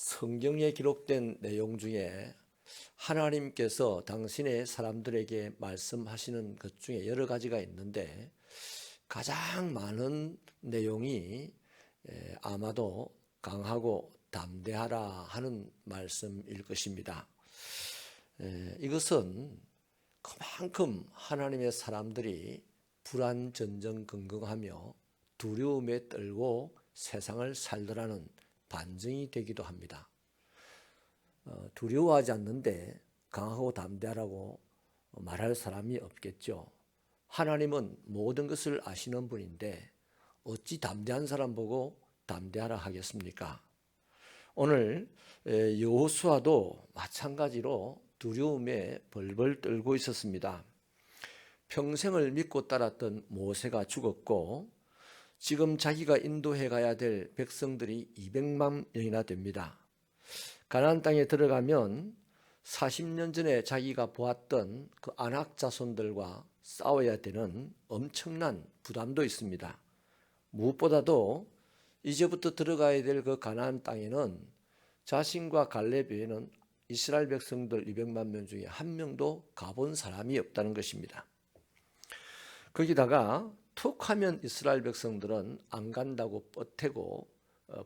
성경에 기록된 내용 중에 하나님께서 당신의 사람들에게 말씀하시는 것 중에 여러 가지가 있는데 가장 많은 내용이 아마도 강하고 담대하라 하는 말씀일 것입니다. 이것은 그만큼 하나님의 사람들이 불안전전긍긍하며 두려움에 떨고 세상을 살더라는 반증이 되기도 합니다. 두려워하지 않는데 강하고 담대하라고 말할 사람이 없겠죠. 하나님은 모든 것을 아시는 분인데 어찌 담대한 사람 보고 담대하라 하겠습니까? 오늘 여호수아도 마찬가지로 두려움에 벌벌 떨고 있었습니다. 평생을 믿고 따랐던 모세가 죽었고 지금 자기가 인도해 가야 될 백성들이 200만 명이나 됩니다. 가나안 땅에 들어가면 40년 전에 자기가 보았던 그 아낙 자손들과 싸워야 되는 엄청난 부담도 있습니다. 무엇보다도 이제부터 들어가야 될 그 가나안 땅에는 자신과 갈렙 외에는 이스라엘 백성들 200만 명 중에 한 명도 가본 사람이 없다는 것입니다. 거기다가 툭 하면 이스라엘 백성들은 안 간다고 뻗태고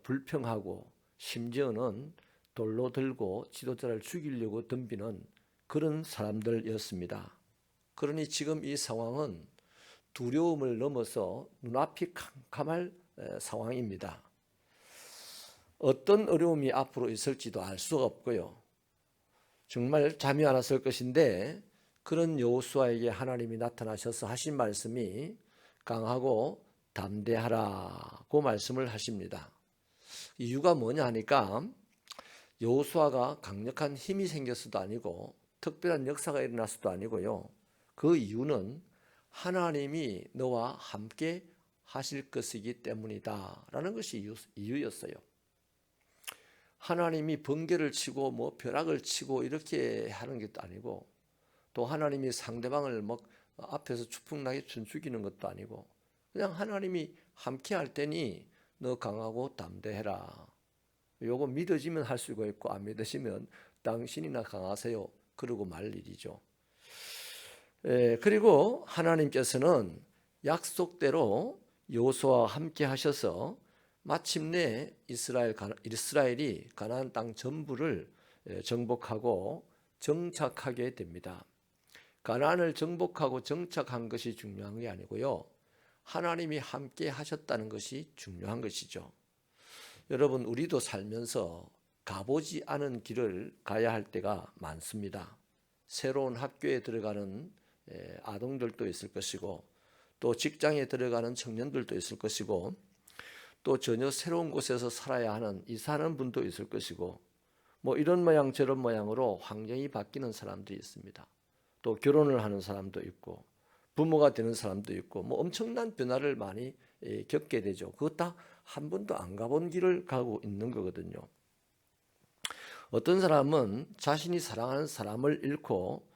불평하고 심지어는 돌로 들고 지도자를 죽이려고 덤비는 그런 사람들이었습니다. 그러니 지금 이 상황은 두려움을 넘어서 눈앞이 캄캄할 상황입니다. 어떤 어려움이 앞으로 있을지도 알 수가 없고요. 정말 잠이 안 왔을 것인데 그런 여호수아에게 하나님이 나타나셔서 하신 말씀이 강하고 담대하라고 말씀을 하십니다. 이유가 뭐냐 하니까 여호수아가 강력한 힘이 생겼어도 아니고 특별한 역사가 일어났어도 아니고요. 그 이유는 하나님이 너와 함께 하실 것이기 때문이다 라는 것이 이유였어요. 하나님이 번개를 치고 벼락을 치고 이렇게 하는 것도 아니고 또 하나님이 상대방을 앞에서 추풍나게 춘죽이는 것도 아니고 그냥 하나님이 함께 할 테니 너 강하고 담대해라. 요거 믿어지면 할 수가 있고 안 믿으시면 당신이나 강하세요. 그러고 말 일이죠. 그리고 하나님께서는 약속대로 여호수아와 함께 하셔서 마침내 이스라엘이 가나안 땅 전부를 정복하고 정착하게 됩니다. 가나안을 정복하고 정착한 것이 중요한 게 아니고요. 하나님이 함께 하셨다는 것이 중요한 것이죠. 여러분, 우리도 살면서 가보지 않은 길을 가야 할 때가 많습니다. 새로운 학교에 들어가는 아동들도 있을 것이고 또 직장에 들어가는 청년들도 있을 것이고 또 전혀 새로운 곳에서 살아야 하는 이사하는 분도 있을 것이고 이런 모양 저런 모양으로 환경이 바뀌는 사람들이 있습니다. 또 결혼을 하는 사람도 있고 부모가 되는 사람도 있고 엄청난 변화를 많이 겪게 되죠. 그것 다 한 번도 안 가본 길을 가고 있는 거거든요. 어떤 사람은 자신이 사랑하는 사람을 잃고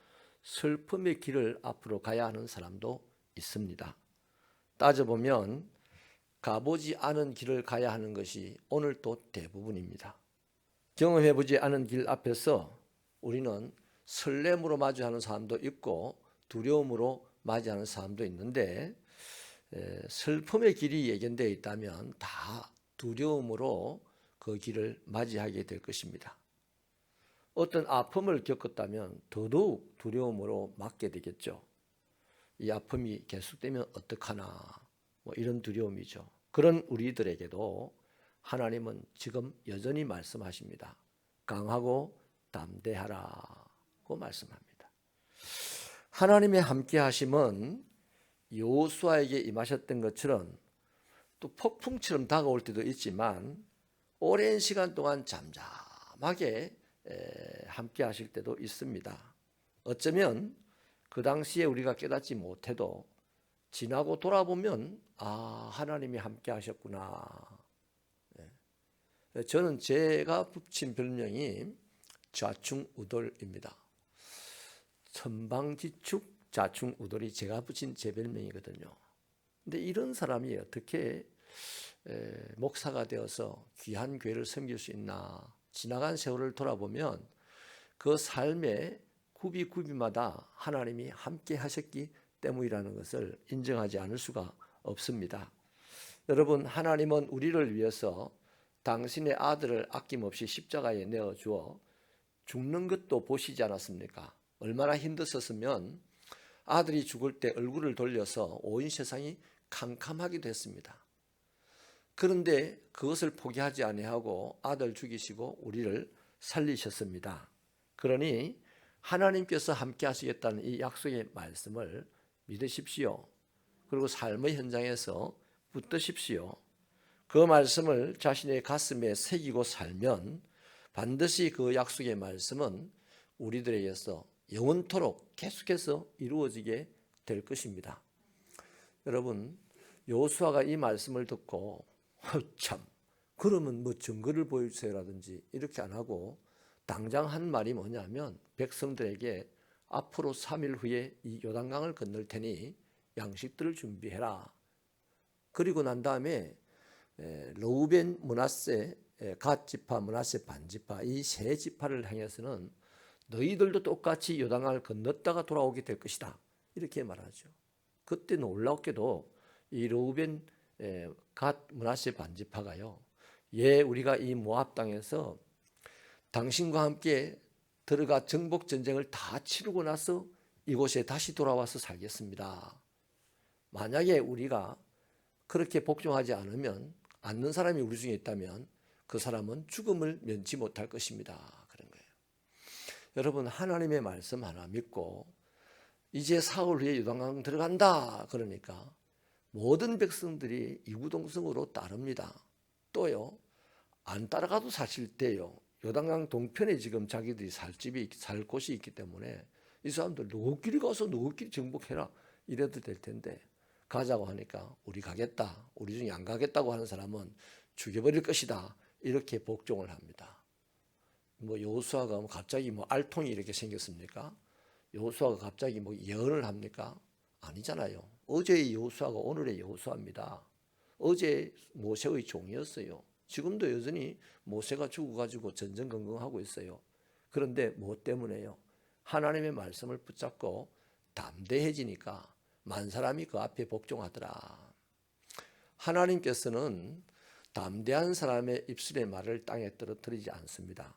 슬픔의 길을 앞으로 가야 하는 사람도 있습니다. 따져보면 가보지 않은 길을 가야 하는 것이 오늘도 대부분입니다. 경험해보지 않은 길 앞에서 우리는 설렘으로 맞이하는 사람도 있고 두려움으로 맞이하는 사람도 있는데 슬픔의 길이 예견되어 있다면 다 두려움으로 그 길을 맞이하게 될 것입니다. 어떤 아픔을 겪었다면 더더욱 두려움으로 맞게 되겠죠. 이 아픔이 계속되면 어떡하나 이런 두려움이죠. 그런 우리들에게도 하나님은 지금 여전히 말씀하십니다. 강하고 담대하라고 말씀합니다. 하나님의 함께 하심은 여호수아에게 임하셨던 것처럼 또 폭풍처럼 다가올 때도 있지만 오랜 시간 동안 잠잠하게 함께 하실 때도 있습니다. 어쩌면 그 당시에 우리가 깨닫지 못해도 지나고 돌아보면 하나님이 함께 하셨구나. 저는 제가 붙인 별명이 좌충우돌입니다. 천방지축 좌충우돌이 제가 붙인 제 별명이거든요. 근데 이런 사람이 어떻게 목사가 되어서 귀한 교회를 섬길 수 있나 지나간 세월을 돌아보면 그 삶의 구비구비마다 하나님이 함께 하셨기 때문이라는 것을 인정하지 않을 수가 없습니다. 여러분, 하나님은 우리를 위해서 당신의 아들을 아낌없이 십자가에 내어주어 죽는 것도 보시지 않았습니까? 얼마나 힘드셨으면 아들이 죽을 때 얼굴을 돌려서 온 세상이 캄캄하기도 했습니다. 그런데 그것을 포기하지 아니하고 아들 죽이시고 우리를 살리셨습니다. 그러니 하나님께서 함께 하시겠다는 이 약속의 말씀을 믿으십시오. 그리고 삶의 현장에서 붙드십시오. 그 말씀을 자신의 가슴에 새기고 살면 반드시 그 약속의 말씀은 우리들에게서 영원토록 계속해서 이루어지게 될 것입니다. 여러분, 여호수아가 이 말씀을 듣고 참 그러면 뭐 증거를 보여주세요라든지 이렇게 안 하고 당장 한 말이 뭐냐면 백성들에게 앞으로 3일 후에 이 요단강을 건널 테니 양식들을 준비해라. 그리고 난 다음에 르우벤, 므낫세, 갓 지파, 므낫세 반 지파 이 세 지파를 향해서는 너희들도 똑같이 요단강을 건넜다가 돌아오게 될 것이다. 이렇게 말하죠. 그때 놀랍게도 이 르우벤, 갓, 므낫세 반 지파가요. 우리가 이 모압 땅에서 당신과 함께 들어가 정복 전쟁을 다 치르고 나서 이곳에 다시 돌아와서 살겠습니다. 만약에 우리가 그렇게 복종하지 않는 사람이 우리 중에 있다면 그 사람은 죽음을 면치 못할 것입니다. 그런 거예요. 여러분, 하나님의 말씀 하나 믿고 이제 사흘 후에 요단강 들어간다. 그러니까 모든 백성들이 이구동성으로 따릅니다. 또요, 안 따라가도 사실 때요. 요단강 동편에 지금 자기들이 살 곳이 있기 때문에 이 사람들 너희끼리 가서 너희끼리 정복해라 이래도 될 텐데 가자고 하니까 우리 가겠다. 우리 중에 안 가겠다고 하는 사람은 죽여버릴 것이다. 이렇게 복종을 합니다. 뭐 여호수아가 갑자기 뭐 알통이 이렇게 생겼습니까? 여호수아가 갑자기 뭐 예언을 합니까? 아니잖아요. 어제의 여호수아가 오늘의 여호수아입니다. 어제 모세의 종이었어요. 지금도 여전히 모세가 죽어가지고 전전긍긍하고 있어요. 그런데 뭐 때문에요? 하나님의 말씀을 붙잡고 담대해지니까 만 사람이 그 앞에 복종하더라. 하나님께서는 담대한 사람의 입술의 말을 땅에 떨어뜨리지 않습니다.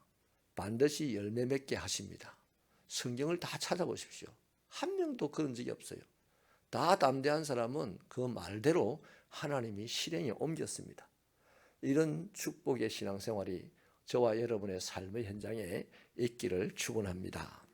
반드시 열매 맺게 하십니다. 성경을 다 찾아보십시오. 한 명도 그런 적이 없어요. 다 담대한 사람은 그 말대로 하나님이 실행에 옮겼습니다. 이런 축복의 신앙생활이 저와 여러분의 삶의 현장에 있기를 축원합니다.